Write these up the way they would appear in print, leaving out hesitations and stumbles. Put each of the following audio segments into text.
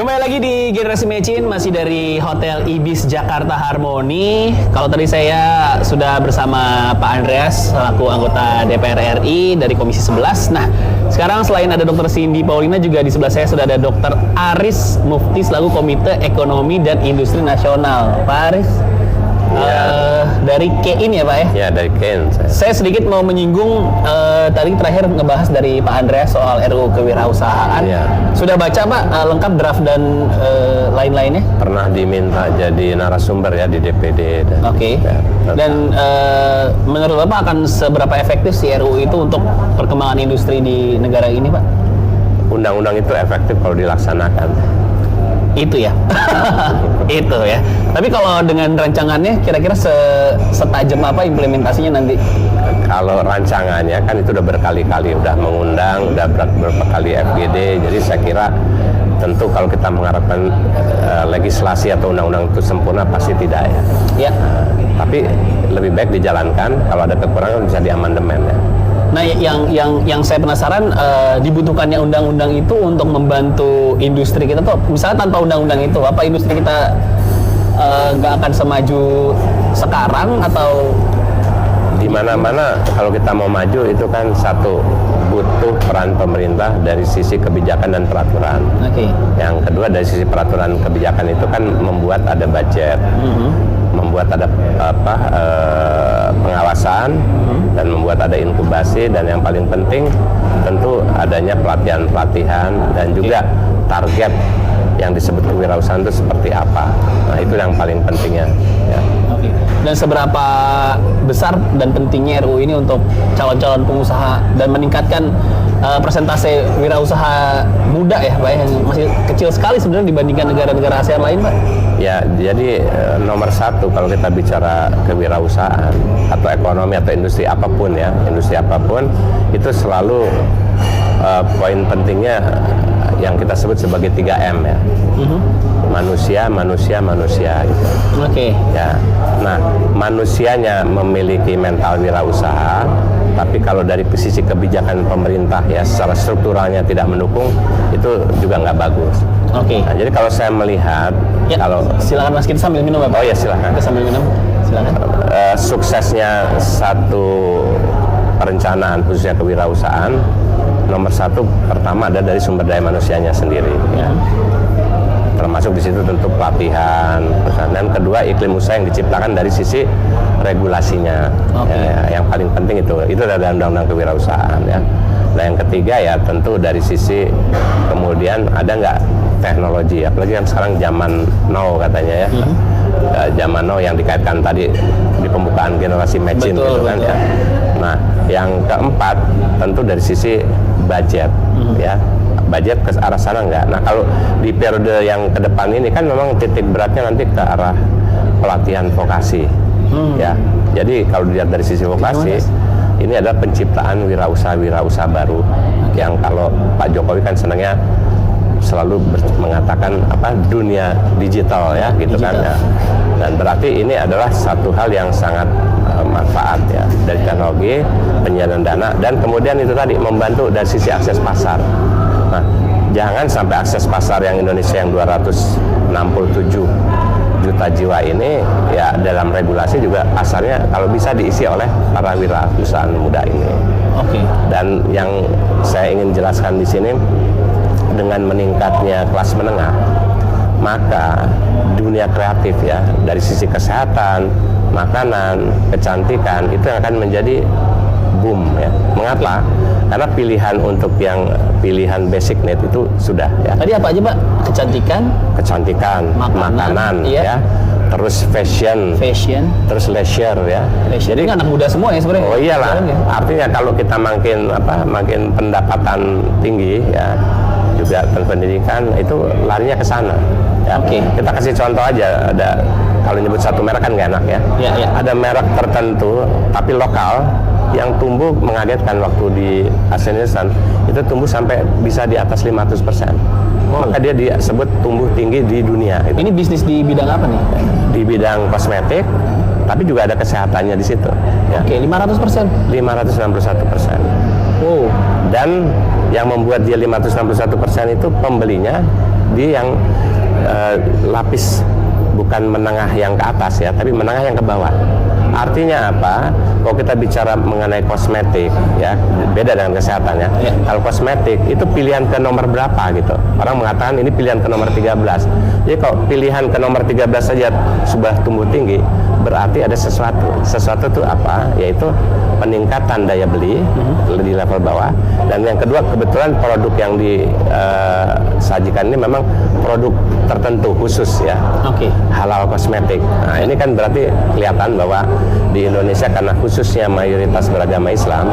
Kembali lagi di Generasi Mecin, masih dari Hotel Ibis Jakarta Harmoni. Kalau tadi saya sudah bersama Pak Andreas selaku anggota DPR RI dari Komisi 11. Nah, sekarang selain ada Dr. Cindy Paulina, juga di sebelah saya sudah ada Dr. Aris Mufti selaku Komite Ekonomi dan Industri Nasional. Pak Aris, dari KEIN ya Pak ya? Ya, dari KEIN. Saya sedikit mau menyinggung, tadi terakhir ngebahas dari Pak Andreas soal RUU Kewirausahaan. Ya. Sudah baca Pak lengkap draft dan lain-lainnya? Pernah diminta jadi narasumber ya di DPD. Oke. Dan menurut Bapak akan seberapa efektif si RUU itu untuk perkembangan industri di negara ini Pak? Undang-undang itu efektif kalau dilaksanakan. Itu ya. Itu ya. Tapi kalau dengan rancangannya kira-kira setajam apa implementasinya nanti? Kalau rancangannya kan itu udah berkali-kali udah mengundang, udah beberapa kali FGD. Jadi saya kira tentu kalau kita mengharapkan legislasi atau undang-undang itu sempurna pasti tidak ya. Ya. Tapi lebih baik dijalankan, kalau ada kekurangan bisa diamandemen ya. Nah, yang saya penasaran, dibutuhkannya undang-undang itu untuk membantu industri kita tuh, misalnya tanpa undang-undang itu, apa industri kita nggak akan semaju sekarang atau? Di mana-mana kalau kita mau maju itu kan satu, butuh peran pemerintah dari sisi kebijakan dan peraturan. Oke. Yang kedua dari sisi peraturan kebijakan itu kan membuat ada budget, membuat ada pengawasan, dan membuat ada inkubasi, dan yang paling penting tentu adanya pelatihan-pelatihan dan juga target yang disebut kewirausahaan itu seperti apa. Nah, itu yang paling pentingnya ya. Oke. Dan seberapa besar dan pentingnya RUU ini untuk calon-calon pengusaha dan meningkatkan persentase wirausaha muda ya Pak, yang masih kecil sekali sebenarnya dibandingkan negara-negara ASEAN lain Pak? Ya, jadi nomor satu kalau kita bicara kewirausahaan atau ekonomi atau industri apapun ya, industri apapun itu selalu poin pentingnya yang kita sebut sebagai 3M ya. Manusia, manusia, manusia gitu. Oke. Ya. Nah, manusianya memiliki mental wirausaha, tapi kalau dari sisi kebijakan pemerintah ya secara strukturalnya tidak mendukung, itu juga nggak bagus. Oke. Nah, jadi kalau saya melihat, Ya, kalau silakan Mas, kita sambil minum Bapak. oh ya silakan. Kita sambil minum, silakan. Suksesnya satu perencanaan khususnya kewirausahaan, nomor satu pertama ada dari sumber daya manusianya sendiri ya. Termasuk di situ tentu pelatihan, dan kedua iklim usaha yang diciptakan dari sisi regulasinya. Ya, yang paling penting itu adalah undang-undang kewirausahaan ya. Nah, yang ketiga ya tentu dari sisi kemudian ada nggak teknologi, apalagi kan sekarang zaman now katanya ya. Zaman now yang dikaitkan tadi di pembukaan Generasi Mecin gitu kan ya. Nah, yang keempat tentu dari sisi budget ya. Budget ke arah sana enggak. Nah, kalau di periode yang ke depan ini kan memang titik beratnya nanti ke arah pelatihan vokasi ya. Jadi kalau dilihat dari sisi vokasi, ini adalah penciptaan wirausaha baru yang kalau Pak Jokowi kan senangnya selalu mengatakan apa, dunia digital ya gitu kan ya. Dan berarti ini adalah satu hal yang sangat manfaat ya dari teknologi, penyediaan dana, dan kemudian itu tadi membantu dari sisi akses pasar. Nah, jangan sampai akses pasar yang Indonesia yang 267 juta jiwa ini ya dalam regulasi juga pasarnya kalau bisa diisi oleh para wirausahaan muda ini. Oke. Dan yang saya ingin jelaskan di sini, dengan meningkatnya kelas menengah, maka dunia kreatif ya dari sisi kesehatan, makanan, kecantikan itu akan menjadi boom ya. Mengapa? Karena pilihan untuk yang pilihan basic need itu sudah ya. Tadi apa aja Pak? Kecantikan, makanan iya. Ya, terus fashion, terus leisure ya. Jadi anak muda semua ya sebenarnya. Oh iyalah. Ya. Artinya kalau kita makin pendapatan tinggi ya, juga pendidikan itu larinya ke sana. Ya. Oke. Kita kasih contoh aja, ada kalau nyebut satu merek kan nggak enak ya. Ya. Ada merek tertentu tapi lokal yang tumbuh mengagetkan waktu di ASEAN itu tumbuh sampai bisa di atas 500%. Maka dia disebut tumbuh tinggi di dunia. Gitu. Ini bisnis di bidang apa nih? Di bidang kosmetik, tapi juga ada kesehatannya di situ. Ya. Oke, 500%. 561%. Wow. Dan yang membuat dia 561% itu pembelinya di yang lapis bukan menengah yang ke atas ya, tapi menengah yang ke bawah. Artinya apa? Kalau kita bicara mengenai kosmetik ya, beda dengan kesehatan ya. Kalau kosmetik itu pilihan ke nomor berapa gitu. Orang mengatakan ini pilihan ke nomor 13. Jadi kalau pilihan ke nomor 13 saja sudah tumbuh tinggi, berarti ada sesuatu. Sesuatu itu apa? Yaitu peningkatan daya beli di level bawah. Dan yang kedua, kebetulan produk yang disajikan ini memang produk tertentu khusus ya. Halal kosmetik. Nah, ini kan berarti kelihatan bahwa di Indonesia karena khususnya mayoritas beragama Islam,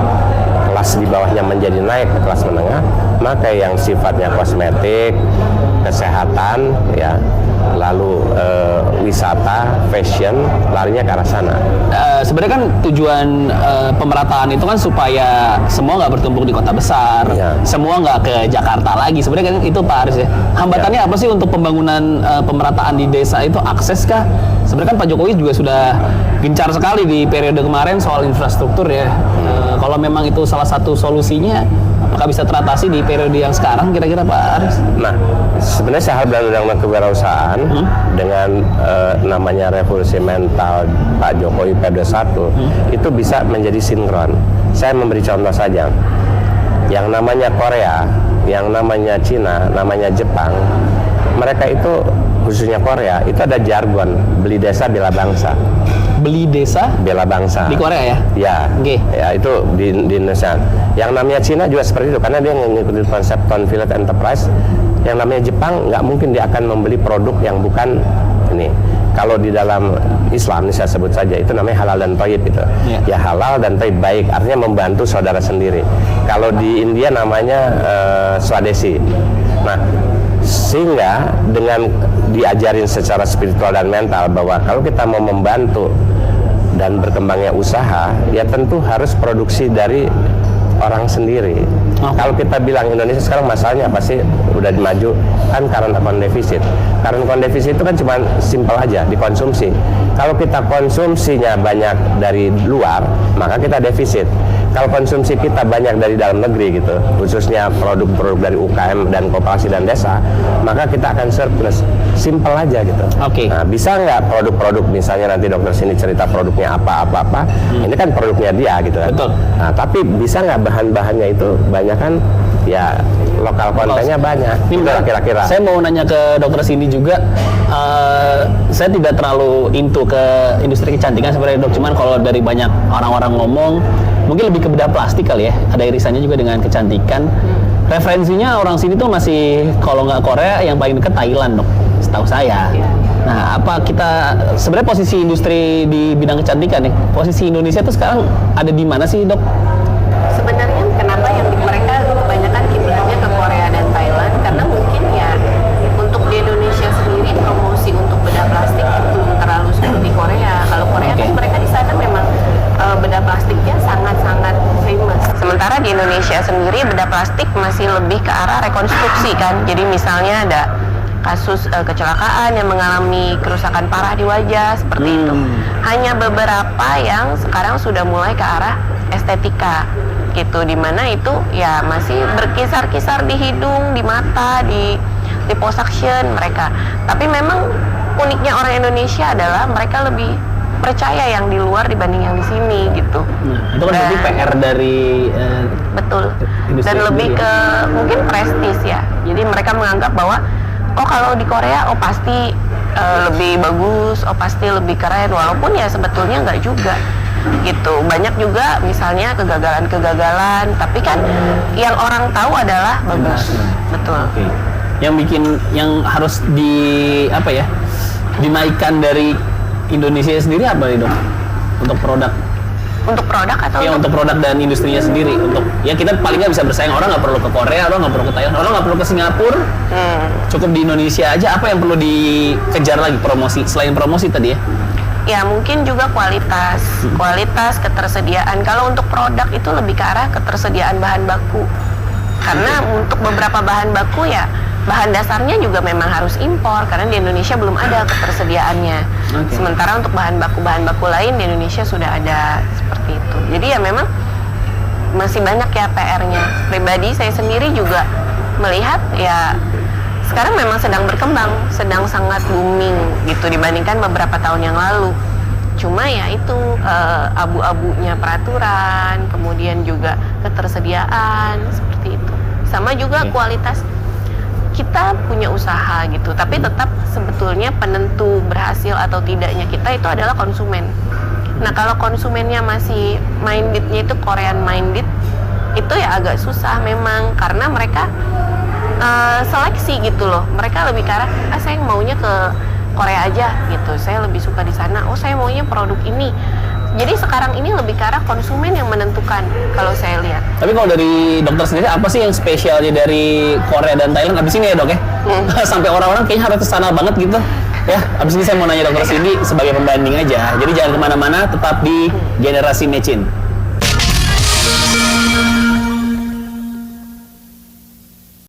kelas di bawahnya menjadi naik ke kelas menengah, maka yang sifatnya kosmetik, kesehatan ya, lalu wisata, fashion, larinya ke arah sana. Sebenarnya kan tujuan pemerataan itu kan supaya semua nggak bertumpuk di kota besar, semua nggak ke Jakarta lagi. Sebenarnya kan itu Pak Aris ya. Hambatannya apa sih untuk pembangunan pemerataan di desa itu, akses kah? Sebenarnya kan Pak Jokowi juga sudah gencar sekali di periode kemarin soal infrastruktur ya. Kalau memang itu salah satu solusinya, apakah bisa teratasi di periode yang sekarang kira-kira Pak Aris? Nah, sebenarnya saya harap undang-undang kewirausahaan dengan namanya revolusi mental Pak Jokowi periode 1 itu bisa menjadi sinkron. Saya memberi contoh saja. Yang namanya Korea, yang namanya Cina, namanya Jepang, mereka itu khususnya Korea itu ada jargon beli desa bela bangsa. Beli desa bela bangsa di Korea ya? Ya, ya itu di Indonesia. Yang namanya Cina juga seperti itu karena dia mengikuti konsep Town Village Enterprise. Yang namanya Jepang nggak mungkin dia akan membeli produk yang bukan ini. Kalau di dalam Islam ini saya sebut saja itu namanya halal dan thayyib itu. Ya halal dan thayyib, baik, artinya membantu saudara sendiri. Kalau di India namanya swadesi. Nah, sehingga dengan diajarin secara spiritual dan mental bahwa kalau kita mau membantu dan berkembangnya usaha, ya tentu harus produksi dari orang sendiri. Kalau kita bilang Indonesia sekarang masalahnya apa sih? Udah maju kan current account deficit. Current account deficit itu kan cuma simpel aja, dikonsumsi. Kalau kita konsumsinya banyak dari luar, maka kita defisit. Kalau konsumsi kita banyak dari dalam negeri gitu, khususnya produk-produk dari UKM dan koperasi dan desa, maka kita akan surplus. Simpel aja gitu. Nah, bisa nggak produk-produk misalnya nanti dokter sini cerita produknya apa-apa, ini kan produknya dia gitu kan. Betul. Nah, tapi bisa nggak bahan-bahannya itu banyak kan ya lokal kontennya banyak. Ini kira-kira. Saya mau nanya ke dokter Cindy juga. Saya tidak terlalu into ke industri kecantikan sebenarnya dok. Cuman kalau dari banyak orang-orang ngomong, mungkin lebih ke bedah plastik kali ya. Ada irisannya juga dengan kecantikan. Referensinya orang sini tuh masih kalau nggak Korea, yang paling dekat Thailand dok, setahu saya. Nah, apa kita sebenarnya posisi industri di bidang kecantikan nih? Posisi Indonesia tuh sekarang ada di mana sih dok? Sebenarnya kenapa yang mereka kebanyakan kiblatnya ke Korea dan Thailand, karena mungkin ya untuk di Indonesia sendiri promosi untuk bedah plastik belum terlalu seperti Korea. Kalau Korea kan mereka di sana memang bedah plastiknya sangat-sangat famous. Sementara di Indonesia sendiri bedah plastik masih lebih ke arah rekonstruksi kan. Jadi misalnya ada kasus kecelakaan yang mengalami kerusakan parah di wajah seperti itu. Hanya beberapa yang sekarang sudah mulai ke arah estetika gitu, dimana itu ya masih berkisar-kisar di hidung, di mata, di liposuction mereka. Tapi memang uniknya orang Indonesia adalah mereka lebih percaya yang di luar dibanding yang di sini gitu. Itu kan berarti PR dari betul. Dan lebih ke mungkin prestis ya. Jadi mereka menganggap bahwa oh kalau di Korea oh pasti lebih bagus, oh pasti lebih keren, walaupun ya sebetulnya nggak juga gitu. Banyak juga misalnya kegagalan-kegagalan, tapi kan yang orang tahu adalah bagus. Betul. Yang bikin, yang harus dinaikkan dari Indonesia sendiri apa nih dok? Untuk produk? Untuk produk atau? Ya untuk produk dan industrinya sendiri. Untuk ya kita paling nggak bisa bersaing, orang nggak perlu ke Korea, orang nggak perlu ke Thailand, orang nggak perlu ke Singapura. Cukup di Indonesia aja. Apa yang perlu dikejar lagi promosi selain promosi tadi ya? Ya mungkin juga kualitas ketersediaan. Kalau untuk produk itu lebih ke arah ketersediaan bahan baku. Karena untuk beberapa bahan baku ya bahan dasarnya juga memang harus impor karena di Indonesia belum ada ketersediaannya. Sementara untuk bahan baku lain di Indonesia sudah ada seperti itu. Jadi ya memang masih banyak ya PR-nya. Pribadi saya sendiri juga melihat ya sekarang memang sedang berkembang, sedang sangat booming gitu dibandingkan beberapa tahun yang lalu. Cuma ya itu abu-abunya peraturan, kemudian juga ketersediaan seperti itu. Sama juga kualitas. Kita punya usaha gitu, tapi tetap sebetulnya penentu berhasil atau tidaknya kita itu adalah konsumen. Nah, kalau konsumennya masih mindednya itu Korean minded, itu ya agak susah memang, karena mereka seleksi gitu loh. Mereka lebih ke arah, saya maunya ke Korea aja gitu, saya lebih suka di sana. Oh, saya maunya produk ini. Jadi sekarang ini lebih ke arah konsumen yang menentukan kalau saya lihat. Tapi kalau dari dokter sendiri, apa sih yang spesialnya dari Korea dan Thailand? Abis ini ya dok ya? Sampai orang-orang kayaknya harus kesana banget gitu. Ya, abis ini saya mau nanya dokter Cindy sebagai pembanding aja. Jadi jangan kemana-mana, tetap di Generasi Mecin.